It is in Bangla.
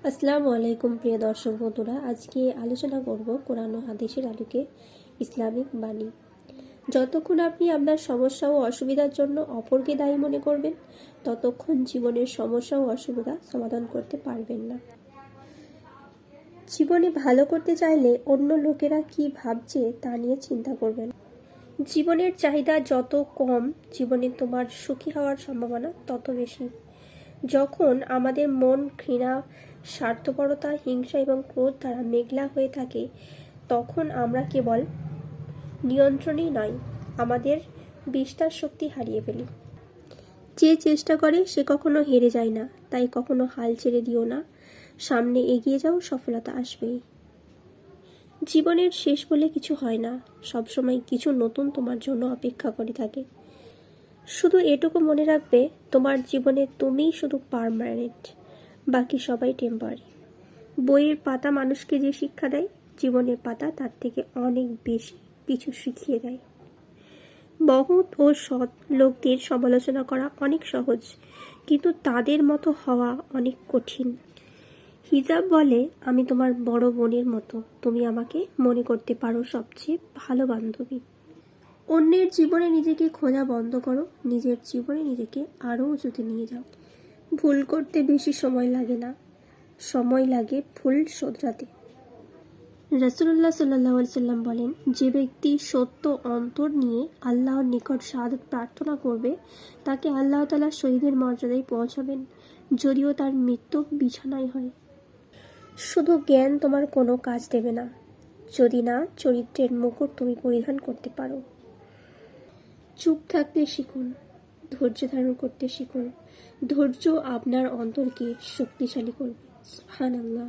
আসসালামু আলাইকুম প্রিয় দর্শক বন্ধুরা, আজকে আলোচনা করব কোরআন ও হাদিসের আলোকে ইসলামিক বাণী। যতক্ষণ আপনি আপনার সমস্যা ও অসুবিধার জন্য অপরকে দায়ী মনে করবেন, ততক্ষণ জীবনের সমস্যা ও অসুবিধা সমাধান করতে পারবেন না। জীবনে ভালো করতে চাইলে অন্য লোকেরা কি ভাবছে তা নিয়ে চিন্তা করবেন। জীবনের চাহিদা যত কম, জীবনে তোমার সুখী হওয়ার সম্ভাবনা তত বেশি। যখন আমাদের মন ঘৃণা, স্বার্থপরতা, হিংসা এবং ক্রোধ দ্বারা মেঘলা হয়ে থাকে, তখন আমরা কেবল নিয়ন্ত্রণেই নয়, আমাদের বিশ্বাস শক্তি হারিয়ে ফেলি। যে চেষ্টা করে সে কখনো হেরে যায় না, তাই কখনো হাল ছেড়ে দিও না। সামনে এগিয়ে যাও, সফলতা আসবেই। জীবনের শেষ বলে কিছু হয় না, সবসময় কিছু নতুন তোমার জন্য অপেক্ষা করে থাকে। শুধু এটুকু মনে রাখবে, তোমার জীবনে তুমিই শুধু পার্মানেন্ট, বাকি সবাই টেম্পোরারি। বইয়ের পাতা মানুষকে যে শিক্ষা দেয়, জীবনের পাতা তার থেকে অনেক বেশি কিছু শিখিয়ে দেয়। মহৎ ও সৎ লোকদের সমালোচনা করা অনেক সহজ, কিন্তু তাদের মতো হওয়া অনেক কঠিন। হিজাব বলে, আমি তোমার বড় বোনের মতো, তুমি আমাকে মনে করতে পারো সবচেয়ে ভালো বান্ধবী। অন্যের জীবনে নিজেকে খোঁজা বন্ধ করো, নিজের জীবনে নিজেকে আরও উঁচুতে নিয়ে যাও। ভুল করতে বেশি সময় লাগে না, সময় লাগে ভুল শোধরাতে। রাসূলুল্লাহ সাল্লাল্লাহু আলাইহি সাল্লাম বলেন, যে ব্যক্তি সত্য অন্তর নিয়ে আল্লাহর নিকট শাহাদাত প্রার্থনা করবে, তাকে আল্লাহ তাআলা শহীদের মর্যাদায় পৌঁছাবেন, যদিও তার মৃত্যু বিছানায় হয়। শুধু জ্ঞান তোমার কোনো কাজ দেবে না, যদি না চরিত্রের মুকুট তুমি পরিধান করতে পারো। চুপ থাকতে শিখুন, ধৈর্য ধারণ করতে শিখুন। ধৈর্য আপনার অন্তরকে শক্তিশালী করবে। সুবহানাল্লাহ।